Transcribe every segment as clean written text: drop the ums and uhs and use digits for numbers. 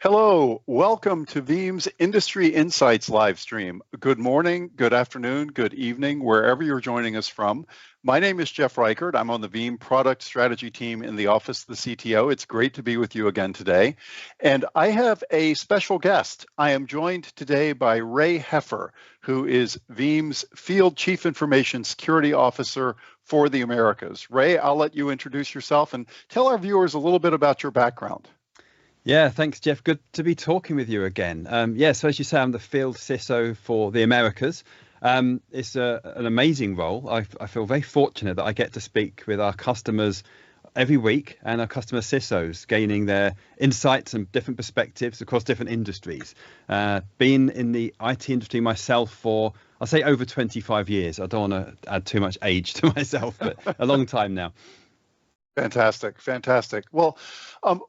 Hello, welcome to Veeam's Industry Insights live stream. Good morning, good afternoon, good evening, wherever you're joining us from. My name is Jeff Reichard. I'm on the Veeam product strategy team in the office of the CTO. It's great to be with you again today. And I have a special guest. I am joined today by Ray Heffer, who is Veeam's Field Chief Information Security Officer for the Americas. Ray, I'll let you introduce yourself and tell our viewers a little bit about your background. Yeah, thanks, Jeff. Good to be talking with you again. So as you say, I'm the field CISO for the Americas. It's an amazing role. I feel very fortunate that I get to speak with our customers every week and our customer CISOs, gaining their insights and different perspectives across different industries. Been in the IT industry myself for, I'll say, over 25 years. I don't want to add too much age to myself, but a long time now. Fantastic, fantastic. Well,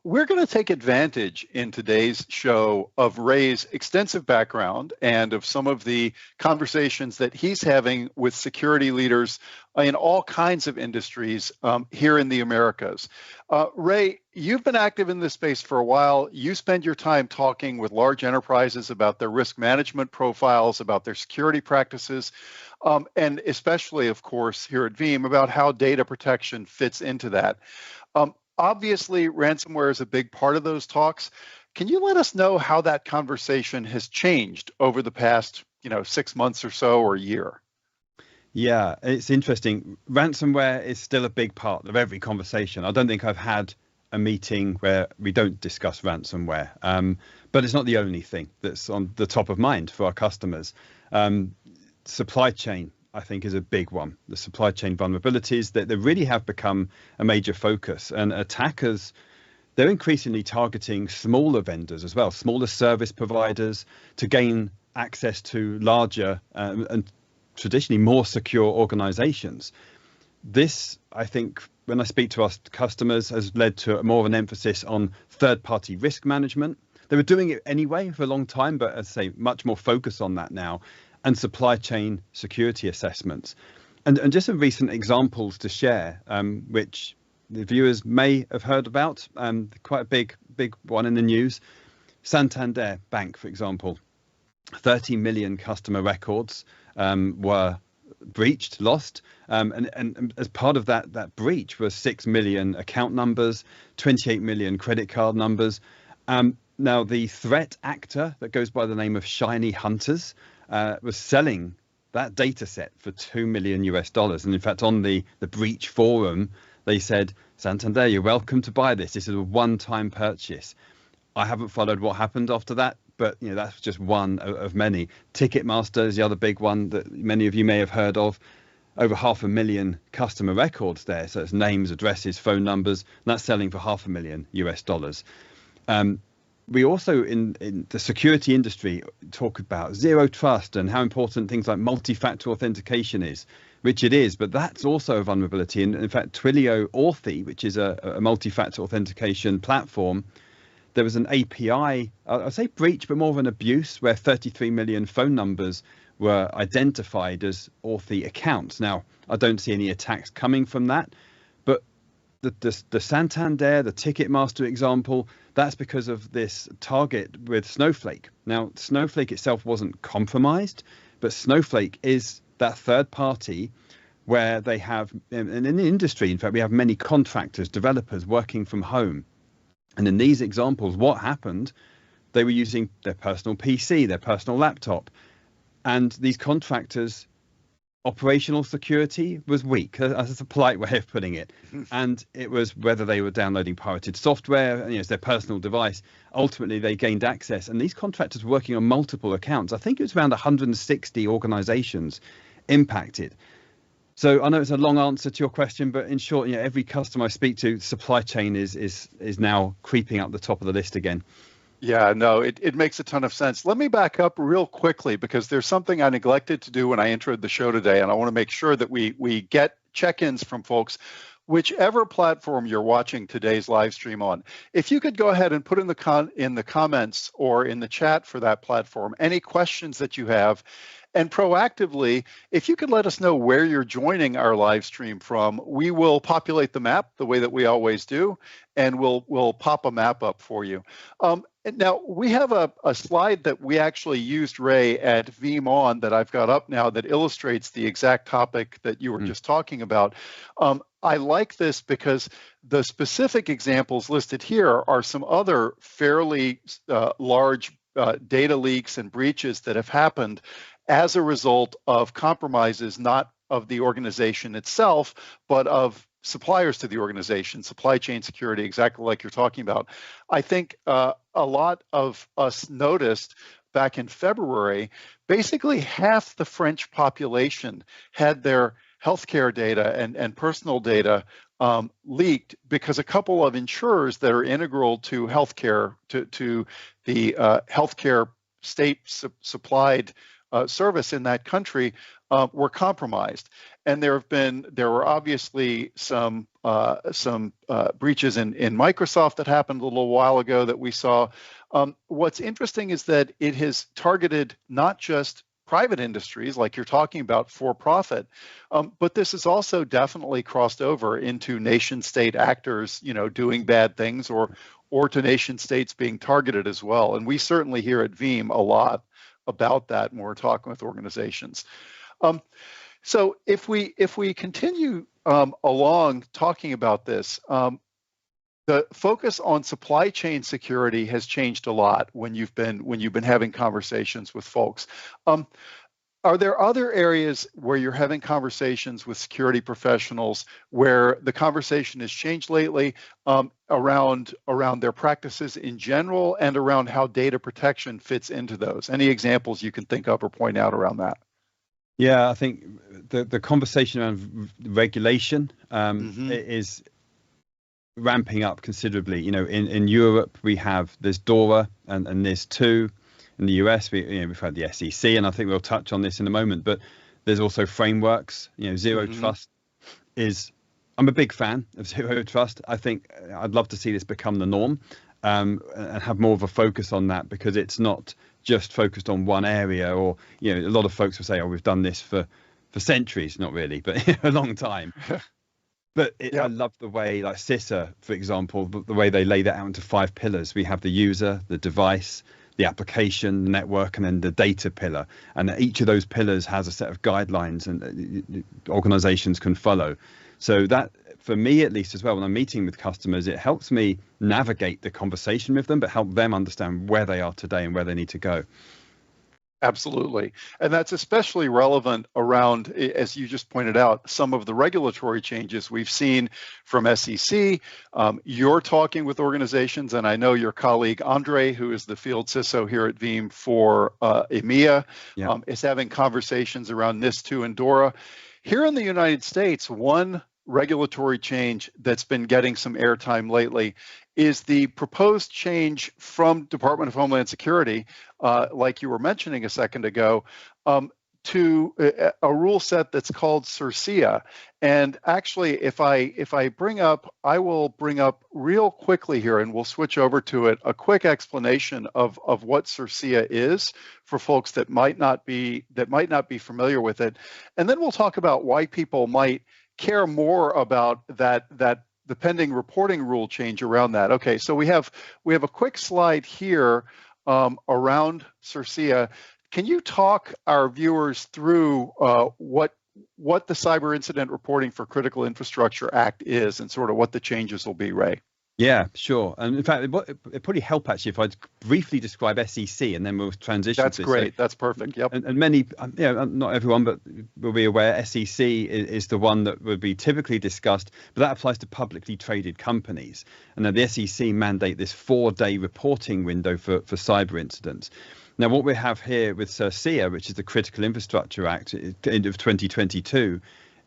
we're going to take advantage in today's show of Ray's extensive background and of some of the conversations that he's having with security leaders in all kinds of industries here in the Americas. Ray, you've been active in this space for a while. You spend your time talking with large enterprises about their risk management profiles, about their security practices, and especially, of course, here at Veeam about how data protection fits into that. Obviously, ransomware is a big part of those talks. Can you let us know how that conversation has changed over the past, 6 months or so, or a year? Yeah, it's interesting. Ransomware is still a big part of every conversation. I don't think I've had a meeting where we don't discuss ransomware, but it's not the only thing that's on the top of mind for our customers. Supply chain, I think, is a big one. The supply chain vulnerabilities that they really have become a major focus, and attackers, they're increasingly targeting smaller vendors as well, smaller service providers, to gain access to larger and traditionally more secure organizations. This, I think, when I speak to our customers, has led to more of an emphasis on third-party risk management. They were doing it anyway for a long time, but as I say, much more focus on that now, and supply chain security assessments. And just some recent examples to share, which the viewers may have heard about, quite a big one in the news. Santander Bank, for example, 30 million customer records were breached, lost, and as part of that breach was 6 million account numbers, 28 million credit card numbers. Now, the threat actor that goes by the name of Shiny Hunters was selling that data set for $2 million. And in fact, on the breach forum, they said, Santander, you're welcome to buy this. This is a one-time purchase. I haven't followed what happened after that, but that's just one of many. Ticketmaster is the other big one that many of you may have heard of. Over 500,000 customer records there. So it's names, addresses, phone numbers, and that's selling for $500,000. We also, in the security industry, talk about zero trust and how important things like multi-factor authentication is, which it is, but that's also a vulnerability. And in fact, Twilio Authy, which is a multi-factor authentication platform, there was an API, I'd say breach, but more of an abuse, where 33 million phone numbers were identified as Authy accounts. Now, I don't see any attacks coming from that, but the Santander, the Ticketmaster example, that's because of this target with Snowflake. Now, Snowflake itself wasn't compromised, but Snowflake is that third party where they have, and in the industry, in fact, we have many contractors, developers working from home. And in these examples, what happened? They were using their personal PC, their personal laptop, and these contractors, operational security was weak. That's a polite way of putting it. And it was whether they were downloading pirated software, it's their personal device. Ultimately, they gained access. And these contractors were working on multiple accounts. I think it was around 160 organizations impacted. So I know it's a long answer to your question, but in short, every customer I speak to, supply chain is now creeping up the top of the list again. Yeah, no, it makes a ton of sense. Let me back up real quickly because there's something I neglected to do when I entered the show today, and I want to make sure that we get check-ins from folks. whichever platform you're watching today's live stream on, if you could go ahead and put in the comments or in the chat for that platform any questions that you have. And proactively, if you could let us know where you're joining our live stream from, we will populate the map the way that we always do, and we'll pop a map up for you. Now, we have a slide that we actually used, Ray, at Veeam on that I've got up now that illustrates the exact topic that you were just talking about. I like this because the specific examples listed here are some other fairly large data leaks and breaches that have happened as a result of compromises, not of the organization itself, but of suppliers to the organization, supply chain security, exactly like you're talking about. I think a lot of us noticed back in February, basically half the French population had their healthcare data and personal data leaked because a couple of insurers that are integral to healthcare, to the healthcare state supplied service in that country were compromised. And there were obviously some breaches in Microsoft that happened a little while ago that we saw. What's interesting is that it has targeted not just private industries like you're talking about for profit, but this has also definitely crossed over into nation state actors, doing bad things or to nation states being targeted as well. And we certainly hear at Veeam a lot about that when we're talking with organizations. So if we continue along talking about this, the focus on supply chain security has changed a lot when you've been having conversations with folks. Are there other areas where you're having conversations with security professionals where the conversation has changed lately around their practices in general and around how data protection fits into those? Any examples you can think of or point out around that? Yeah, I think the conversation around regulation is ramping up considerably. In Europe there's DORA and NIS2. In the US, we've had the SEC, and I think we'll touch on this in a moment. But there's also frameworks. Zero trust I'm a big fan of zero trust. I think I'd love to see this become the norm and have more of a focus on that, because it's not just focused on one area. Or a lot of folks will say, "Oh, we've done this for centuries." Not really, but a long time. But I love the way, like CISO, for example, the way they lay that out into 5 pillars. We have the user, the device, the application, the network, and then the data pillar. And each of those pillars has a set of guidelines and organizations can follow. So that, for me at least as well, when I'm meeting with customers, it helps me navigate the conversation with them, but help them understand where they are today and where they need to go. Absolutely. And that's especially relevant around, as you just pointed out, some of the regulatory changes we've seen from SEC. You're talking with organizations, and I know your colleague, Andre, who is the field CISO here at Veeam for EMEA, is having conversations around NIS2 and DORA. Here in the United States, one regulatory change that's been getting some airtime lately is the proposed change from Department of Homeland Security, like you were mentioning a second ago, to a rule set that's called CIRCIA. And actually, if I will bring up real quickly here, and we'll switch over to it, a quick explanation of what CIRCIA is for folks that might not be familiar with it, and then we'll talk about why people might care more about the pending reporting rule change around that. Okay, so we have a quick slide here around CIRCIA. Can you talk our viewers through what the Cyber Incident Reporting for Critical Infrastructure Act is and sort of what the changes will be, Ray? Yeah, sure. And in fact, it'd probably help actually if I'd briefly describe SEC and then we'll transition. That's great. That's perfect. Yep. And many, not everyone, but will be aware SEC is the one that would be typically discussed, but that applies to publicly traded companies. And now the SEC mandate this 4-day reporting window for cyber incidents. Now, what we have here with CIRCIA, which is the Critical Infrastructure Act of 2022,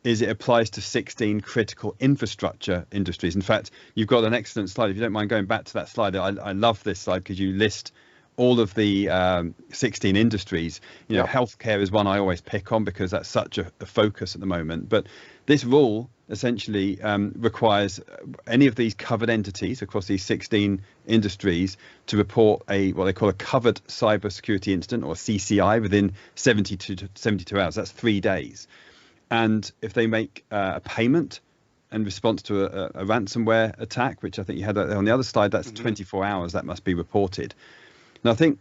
is it applies to 16 critical infrastructure industries. In fact, you've got an excellent slide. If you don't mind going back to that slide, I love this slide because you list all of the 16 industries. Healthcare is one I always pick on because that's such a focus at the moment. But this rule essentially requires any of these covered entities across these 16 industries to report what they call a covered cybersecurity incident, or CCI, within 72 hours. That's 3 days. And if they make a payment in response to a ransomware attack, which I think you had on the other slide, that's 24 hours that must be reported. Now, I think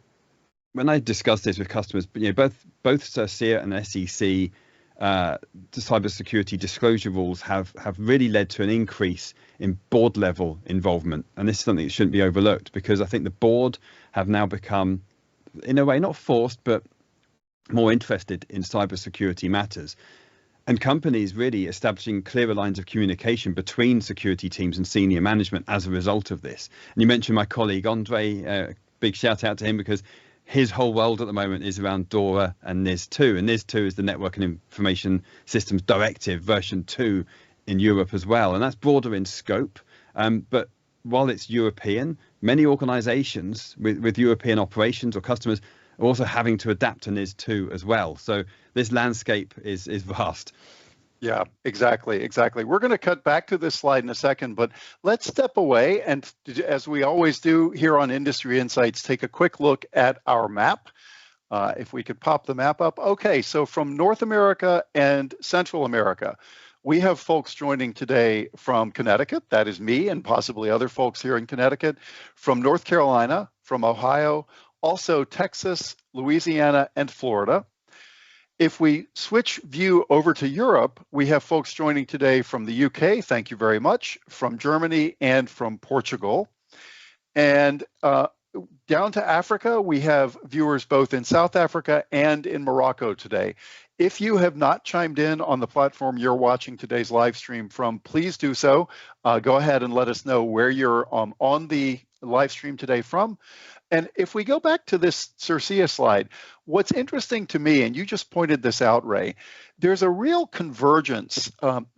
when I discuss this with customers, both CISO and SEC, the cybersecurity disclosure rules have really led to an increase in board level involvement. And this is something that shouldn't be overlooked, because I think the board have now become, in a way, not forced, but more interested in cybersecurity matters. And companies really establishing clearer lines of communication between security teams and senior management as a result of this. And you mentioned my colleague Andre, big shout out to him, because his whole world at the moment is around DORA and NIS2. And NIS2 is the Network and Information Systems Directive version 2 in Europe as well. And that's broader in scope. But while it's European, many organizations with European operations or customers are also having to adapt to NIS2 as well. So this landscape is vast. Yeah, exactly. We're going to cut back to this slide in a second, but let's step away and, as we always do here on Industry Insights, take a quick look at our map. If we could pop the map up. Okay, so from North America and Central America, we have folks joining today from Connecticut. That is me and possibly other folks here in Connecticut, from North Carolina, from Ohio, also Texas, Louisiana, and Florida. If we switch view over to Europe, we have folks joining today from the UK, thank you very much, from Germany and from Portugal. And down to Africa, we have viewers both in South Africa and in Morocco today. If you have not chimed in on the platform you're watching today's live stream from, please do so. Go ahead and let us know where you're on the live stream today from. And if we go back to this CIRCIA slide, what's interesting to me, and you just pointed this out, Ray, there's a real convergence,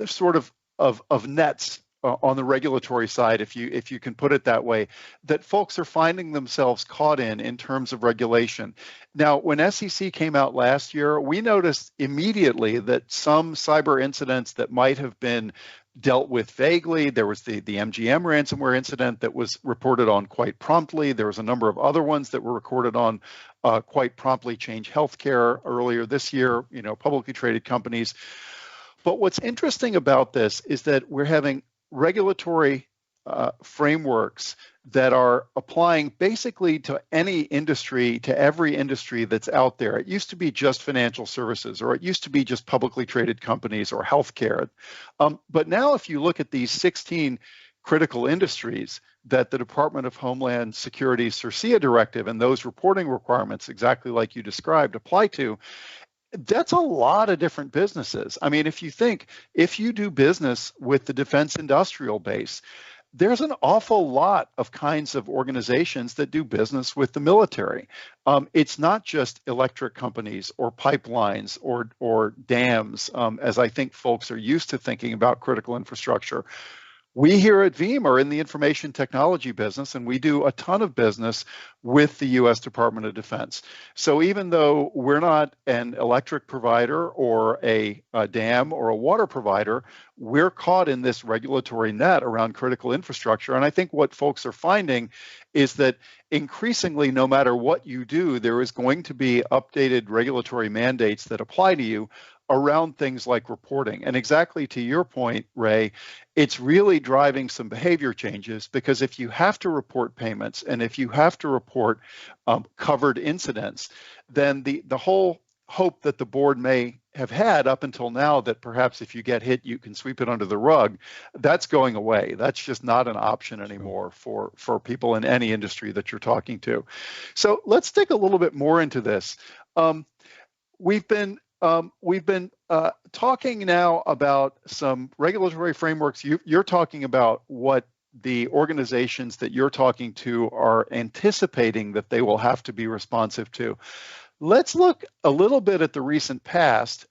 sort of nets on the regulatory side, if you can put it that way, that folks are finding themselves caught in terms of regulation. Now, when SEC came out last year, we noticed immediately that some cyber incidents that might have been dealt with vaguely. There was the MGM ransomware incident that was reported on quite promptly. There was a number of other ones that were recorded on quite promptly. Change Healthcare earlier this year, publicly traded companies. But what's interesting about this is that we're having regulatory frameworks that are applying basically to any industry, to every industry that's out there. It used to be just financial services, or it used to be just publicly traded companies or healthcare. But now if you look at these 16 critical industries that the Department of Homeland Security's CIRCIA directive and those reporting requirements, exactly like you described, apply to, that's a lot of different businesses. I mean, if you do business with the defense industrial base, there's an awful lot of kinds of organizations that do business with the military. It's not just electric companies or pipelines or dams, as I think folks are used to thinking about critical infrastructure. We here at Veeam are in the information technology business, and we do a ton of business with the U.S. Department of Defense. So even though we're not an electric provider or a dam or a water provider, we're caught in this regulatory net around critical infrastructure. And I think what folks are finding is that increasingly, no matter what you do, there is going to be updated regulatory mandates that apply to you around things like reporting. And exactly to your point, Ray, it's really driving some behavior changes, because if you have to report payments and if you have to report covered incidents, then the whole hope that the board may have had up until now, that perhaps if you get hit, you can sweep it under the rug, that's going away. That's just not an option anymore for people in any industry that you're talking to. So let's dig a little bit more into this. We've been talking now about some regulatory frameworks. You're talking about what the organizations that you're talking to are anticipating that they will have to be responsive to. Let's look a little bit at the recent past,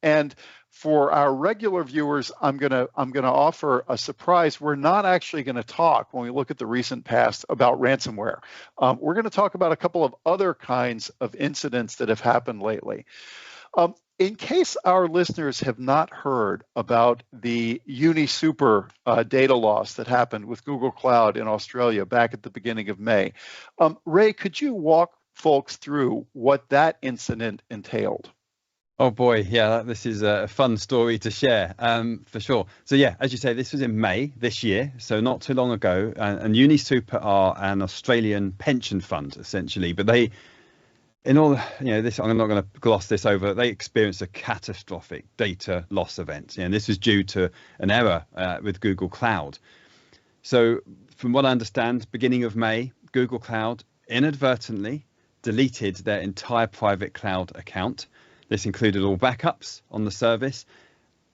and for our regular viewers, I'm gonna offer a surprise. We're not actually going to talk, when we look at the recent past, about ransomware. We're going to talk about a couple of other kinds of incidents that have happened lately. in case our listeners have not heard about the UniSuper data loss that happened with Google Cloud in Australia back at the beginning of May, Ray, could you walk folks through what that incident entailed? Oh boy, yeah, this is a fun story to share, for sure. So yeah, as you say, this was in May this year, so not too long ago. And UniSuper are an Australian pension fund, essentially, but they, in all, this, I'm not going to gloss this over. They experienced a catastrophic data loss event, and this was due to an error with Google Cloud. So from what I understand, beginning of May, Google Cloud inadvertently deleted their entire private cloud account. This included all backups on the service.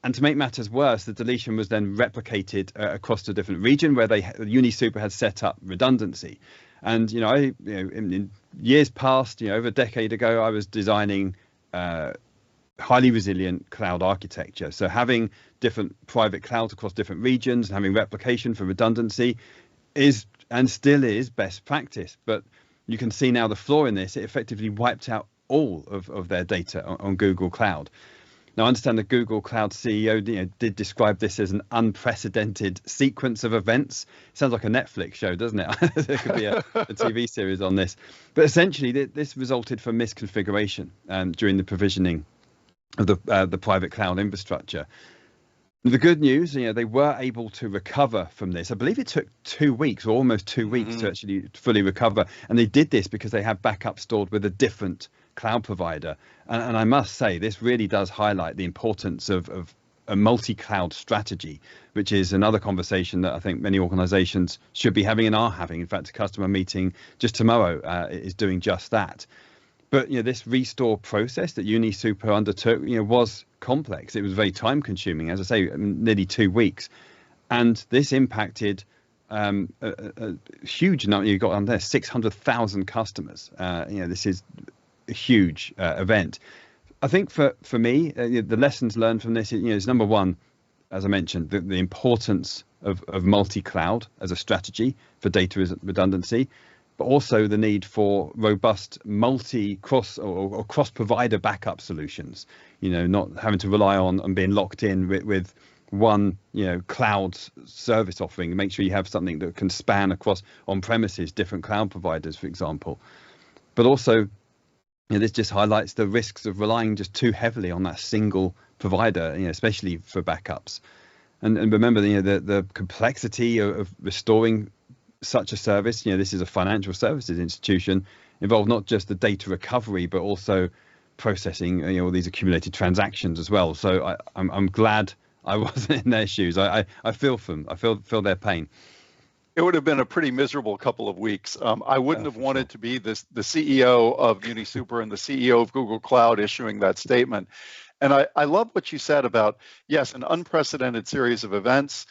And to make matters worse, the deletion was then replicated across to a different region where UniSuper had set up redundancy. And, in years past, over a decade ago, I was designing highly resilient cloud architecture. So having different private clouds across different regions and having replication for redundancy is and still is best practice. But you can see now the flaw in this. It effectively wiped out all of their data on Google Cloud. Now, I understand the Google Cloud CEO did describe this as an unprecedented sequence of events. It sounds like a Netflix show, doesn't it? There could be a TV series on this. But essentially, this resulted from misconfiguration during the provisioning of the private cloud infrastructure. The good news, they were able to recover from this. I believe it took 2 weeks, or almost 2 weeks, to actually fully recover. And they did this because they had backup stored with a different cloud provider. And I must say, this really does highlight the importance of a multi-cloud strategy, which is another conversation that I think many organizations should be having and are having. In fact, a customer meeting just tomorrow is doing just that. But this restore process that UniSuper undertook, was complex. It was very time consuming, as I say, nearly 2 weeks. And this impacted a huge number. You've got on there 600,000 customers. This is a huge event. I think for me, the lessons learned from this is number one, as I mentioned, the importance of multi-cloud as a strategy for data redundancy, but also the need for robust cross provider backup solutions. Not having to rely on and being locked in with one cloud service offering. Make sure you have something that can span across on premises, different cloud providers, for example. But also, this just highlights the risks of relying just too heavily on that single provider, especially for backups. And remember, the complexity of restoring such a service. This is a financial services institution, involved not just the data recovery, but also processing all these accumulated transactions as well. So I'm glad I wasn't in their shoes. I feel for them. I feel their pain. It would have been a pretty miserable couple of weeks. I wouldn't have wanted to be the CEO of UniSuper and the CEO of Google Cloud issuing that statement. And I love what you said about, yes, an unprecedented series of events.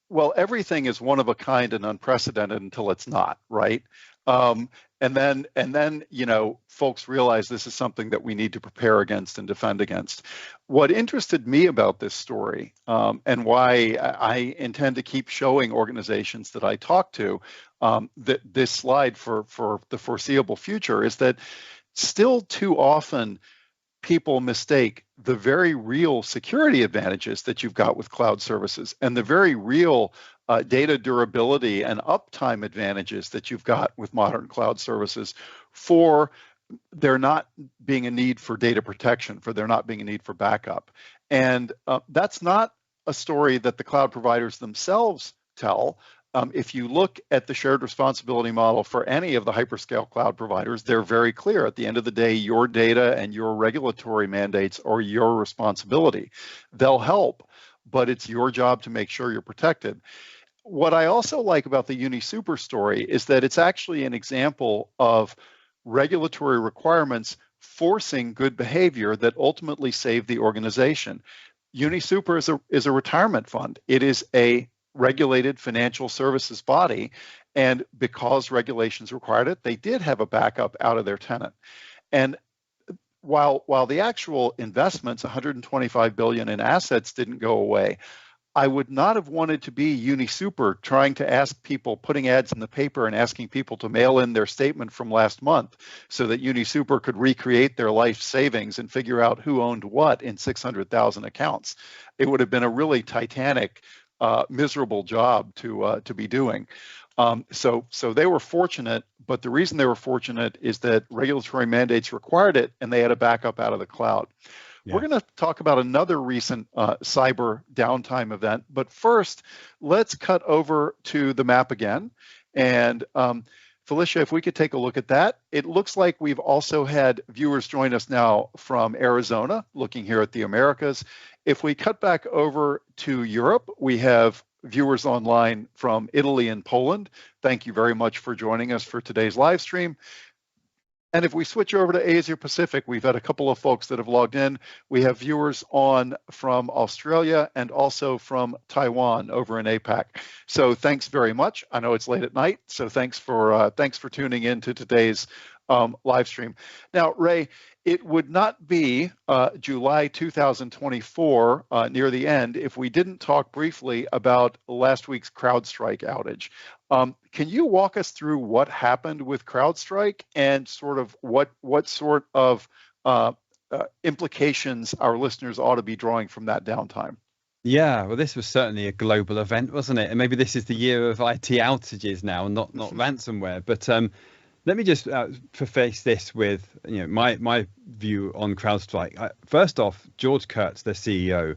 Well, everything is one of a kind and unprecedented until it's not, right? And then, folks realize this is something that we need to prepare against and defend against. What interested me about this story, and why I intend to keep showing organizations that I talk to this slide for the foreseeable future, is that still too often people mistake the very real security advantages that you've got with cloud services and the very real data durability and uptime advantages that you've got with modern cloud services for there not being a need for data protection, for there not being a need for backup. And that's not a story that the cloud providers themselves tell. If you look at the shared responsibility model for any of the hyperscale cloud providers, they're very clear. At the end of the day, your data and your regulatory mandates are your responsibility. They'll help, but it's your job to make sure you're protected. What I also like about the UniSuper story is that it's actually an example of regulatory requirements forcing good behavior that ultimately save the organization. UniSuper is a retirement fund. It is a regulated financial services body, and because regulations required it, they did have a backup out of their tenant. And while the actual investments, 125 billion in assets, didn't go away, I would not have wanted to be UniSuper trying to ask people, putting ads in the paper and asking people to mail in their statement from last month so that UniSuper could recreate their life savings and figure out who owned what in 600,000 accounts. It would have been a really titanic, miserable job to be doing. So they were fortunate, but the reason they were fortunate is that regulatory mandates required it, and they had a backup out of the cloud. Yeah. We're going to talk about another recent cyber downtime event, but first, let's cut over to the map again. And Felicia, if we could take a look at that. It looks like we've also had viewers join us now from Arizona, looking here at the Americas. If we cut back over to Europe, we have viewers online from Italy and Poland. Thank you very much for joining us for today's live stream. And if we switch over to Asia Pacific, we've had a couple of folks that have logged in. We have viewers on from Australia and also from Taiwan over in APAC. So thanks very much. I know it's late at night, so thanks for tuning in to today's live stream. Now, Ray, it would not be July 2024 near the end if we didn't talk briefly about last week's CrowdStrike outage. Can you walk us through what happened with CrowdStrike and sort of what sort of implications our listeners ought to be drawing from that downtime? Yeah, well, this was certainly a global event, wasn't it? And maybe this is the year of IT outages now, not ransomware. But let me just preface this with my view on CrowdStrike. First off, George Kurtz, the CEO,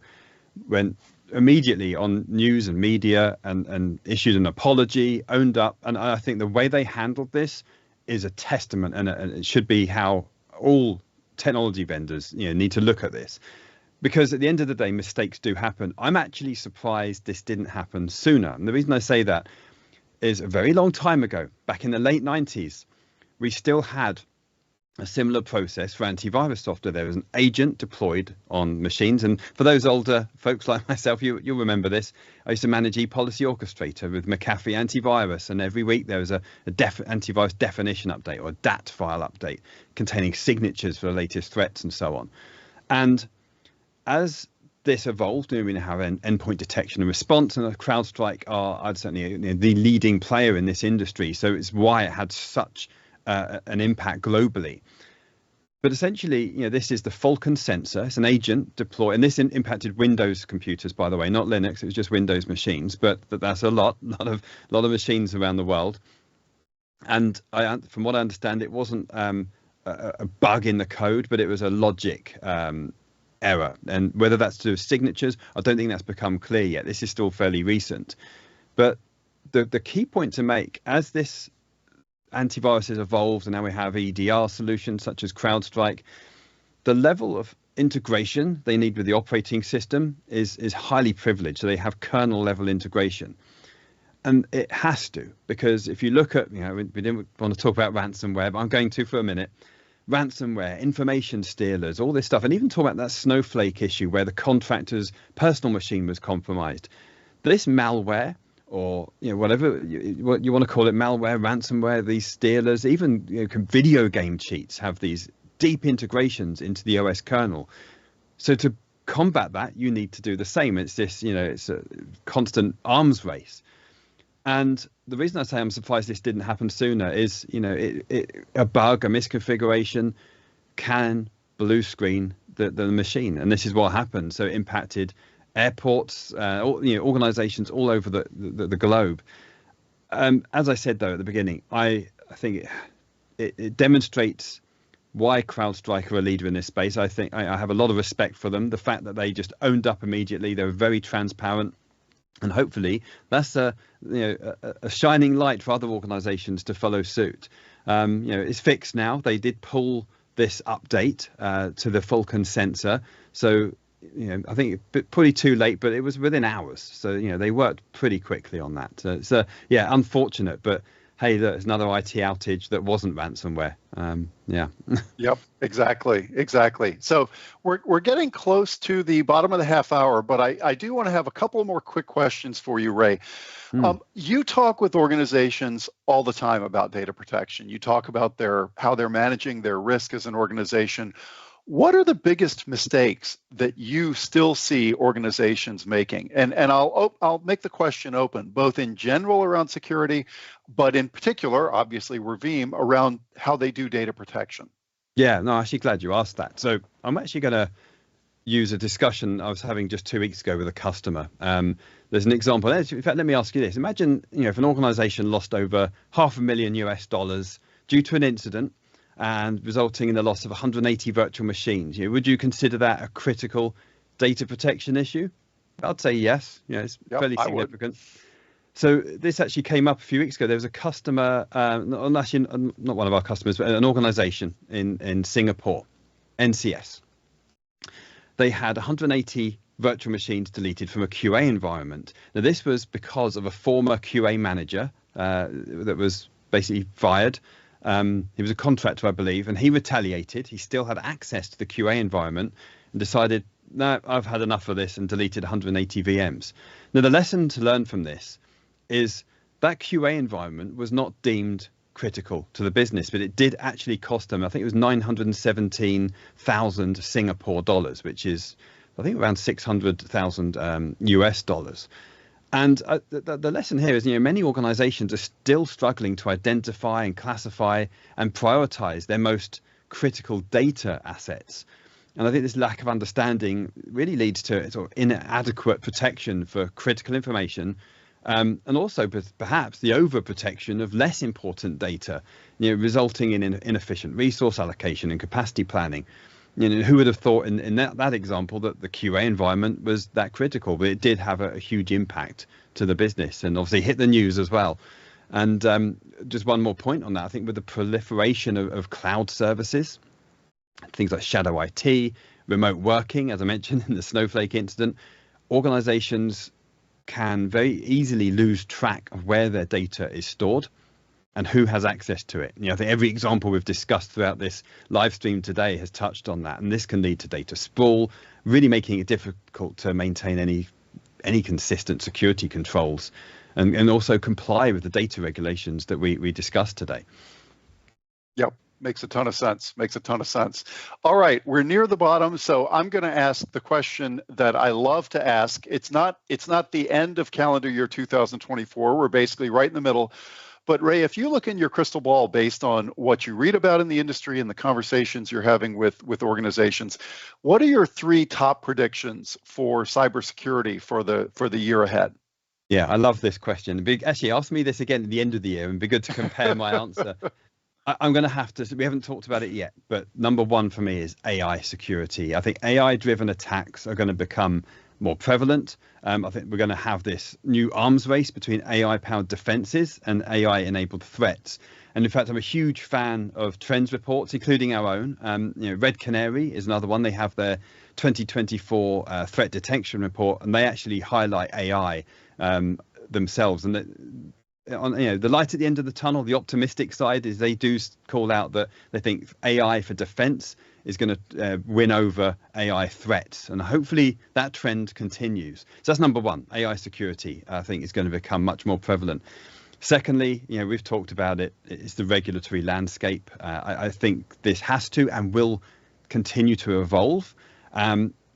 went immediately on news and media and issued an apology, owned up. And I think the way they handled this is a testament, and it should be how all technology vendors need to look at this. Because at the end of the day, mistakes do happen. I'm actually surprised this didn't happen sooner. And the reason I say that is a very long time ago, back in the late 90s, we still had a similar process for antivirus software. There was an agent deployed on machines. And for those older folks like myself, you'll remember this. I used to manage ePolicy Orchestrator with McAfee Antivirus. And every week there was a antivirus definition update or a DAT file update containing signatures for the latest threats and so on. And as this evolved, we now have endpoint detection and response, and CrowdStrike are certainly the leading player in this industry. So it's why it had such an impact globally. But essentially, this is the Falcon sensor. It's an agent deployed, and this impacted Windows computers, by the way, not Linux. It was just Windows machines, but that's a lot of machines around the world. And from what I understand, it wasn't a bug in the code, but it was a logic error. And whether that's to do with signatures, I don't think that's become clear yet. This is still fairly recent. But the key point to make, as this antivirus has evolved and now we have EDR solutions such as CrowdStrike, the level of integration they need with the operating system is highly privileged. So they have kernel level integration. And it has to, because if you look at, we didn't want to talk about ransomware, but I'm going to for a minute. Ransomware, information stealers, all this stuff, and even talk about that Snowflake issue where the contractor's personal machine was compromised. This malware, or whatever what you want to call it, malware, ransomware, these stealers, even video game cheats have these deep integrations into the OS kernel. So to combat that, you need to do the same. It's this, it's a constant arms race. And the reason I say I'm surprised this didn't happen sooner is, a bug, a misconfiguration can blue screen the machine. And this is what happened. So it impacted airports, organizations all over the globe. As I said, though, at the beginning, I think it demonstrates why CrowdStrike are a leader in this space. I think I have a lot of respect for them. The fact that they just owned up immediately, they were very transparent. And hopefully that's a shining light for other organizations to follow suit. It's fixed now. They did pull this update to the Falcon sensor. So, I think pretty too late, but it was within hours. So, they worked pretty quickly on that. So, unfortunate, but hey, there's another IT outage that wasn't ransomware. Yep, exactly. So we're getting close to the bottom of the half hour, but I do want to have a couple more quick questions for you, Ray. You talk with organizations all the time about data protection. You talk about how they're managing their risk as an organization. What are the biggest mistakes that you still see organizations making? And I'll make the question open, both in general around security, but in particular, obviously, we're Veeam, around how they do data protection. Yeah, no, actually glad you asked that. So I'm actually going to use a discussion I was having just 2 weeks ago with a customer. There's an example. In fact, let me ask you this. Imagine, if an organization lost over $500,000 due to an incident and resulting in the loss of 180 virtual machines. Would you consider that a critical data protection issue? I'd say yes. It's fairly significant. So this actually came up a few weeks ago. There was a customer, actually not one of our customers, but an organization in Singapore, NCS. They had 180 virtual machines deleted from a QA environment. Now, this was because of a former QA manager that was basically fired. He was a contractor, I believe, and he retaliated. He still had access to the QA environment and decided, no, I've had enough of this, and deleted 180 VMs. Now, the lesson to learn from this is that QA environment was not deemed critical to the business, but it did actually cost them, I think it was 917,000 Singapore dollars, which is, I think, around 600,000 US dollars. And the lesson here is, many organizations are still struggling to identify and classify and prioritize their most critical data assets. And I think this lack of understanding really leads to sort of inadequate protection for critical information, and also perhaps the overprotection of less important data, resulting in inefficient resource allocation and capacity planning. Who would have thought in that example that the QA environment was that critical? But it did have a huge impact to the business, and obviously hit the news as well. And just one more point on that, I think with the proliferation of cloud services, things like shadow IT, remote working, as I mentioned in the Snowflake incident, organizations can very easily lose track of where their data is stored and who has access to it. I think every example we've discussed throughout this live stream today has touched on that, and this can lead to data sprawl, really making it difficult to maintain any consistent security controls, and also comply with the data regulations that we discussed today. Yep. Makes a ton of sense. All right, we're near the bottom, so I'm going to ask the question that I love to ask. It's not the end of calendar year 2024. We're basically right in the middle. But Ray, if you look in your crystal ball based on what you read about in the industry and the conversations you're having with organizations, what are your 3 top predictions for cybersecurity for the year ahead? Yeah, I love this question. Actually, ask me this again at the end of the year, and it'd be good to compare my answer. I'm going to have to, we haven't talked about it yet, but number 1 for me is AI security. I think AI-driven attacks are going to become more prevalent. I think we're going to have this new arms race between AI-powered defenses and AI-enabled threats. And in fact, I'm a huge fan of trends reports, including our own. Red Canary is another one. They have their 2024 threat detection report, and they actually highlight AI themselves. And the light at the end of the tunnel, the optimistic side, is they do call out that they think AI for defense is going to win over AI threats, and hopefully that trend continues. So that's number 1. AI security, I think, is going to become much more prevalent. Secondly, we've talked about it, it's the regulatory landscape. I think this has to and will continue to evolve.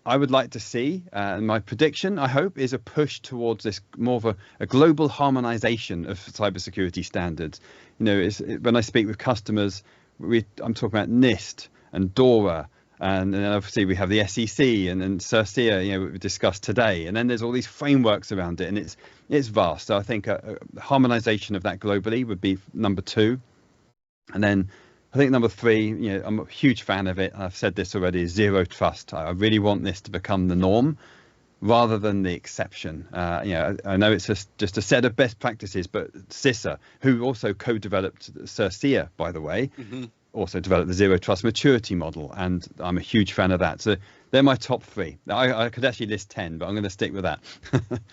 I would like to see, and my prediction, I hope, is a push towards this more of a global harmonization of cybersecurity standards. When I speak with customers, I'm talking about NIST and DORA, and then obviously we have the SEC and then CISO, we discussed today, and then there's all these frameworks around it, and it's vast. So I think a harmonization of that globally would be number 2. And then I think number 3, I'm a huge fan of it. I've said this already, is zero trust. I really want this to become the norm rather than the exception. I know it's just a set of best practices, but CISO, who also co-developed CISO, by the way, also developed the zero trust maturity model, and I'm a huge fan of that. So they're my top 3. I could actually list 10, but I'm going to stick with that.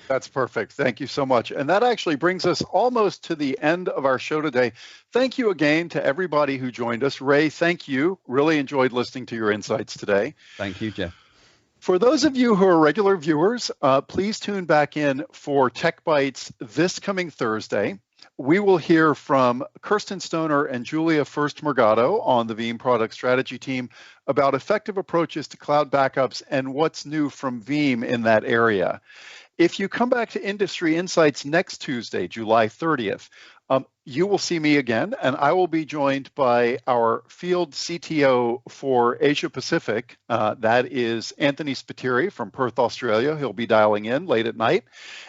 That's perfect. Thank you so much. And that actually brings us almost to the end of our show today. Thank you again to everybody who joined us. Ray, thank you. Really enjoyed listening to your insights today. Thank you, Jeff. For those of you who are regular viewers, please tune back in for Tech Bites this coming Thursday. We will hear from Kirsten Stoner and Julia First-Morgado on the Veeam product strategy team about effective approaches to cloud backups and what's new from Veeam in that area. If you come back to Industry Insights next Tuesday, July 30th, you will see me again, and I will be joined by our field CTO for Asia Pacific. That is Anthony Spiteri from Perth, Australia. He'll be dialing in late at night,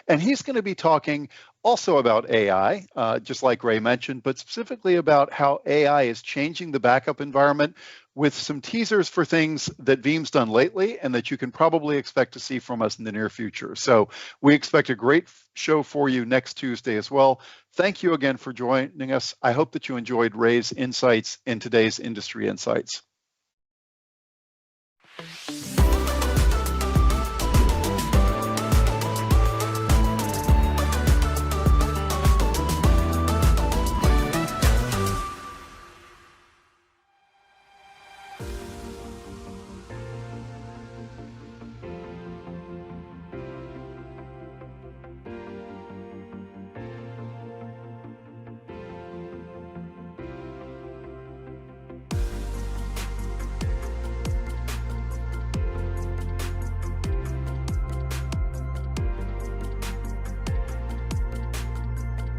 and he's going to be talking also about AI, just like Ray mentioned, but specifically about how AI is changing the backup environment, with some teasers for things that Veeam's done lately and that you can probably expect to see from us in the near future. So we expect a great show for you next Tuesday as well. Thank you again for joining us. I hope that you enjoyed Ray's insights in today's Industry Insights.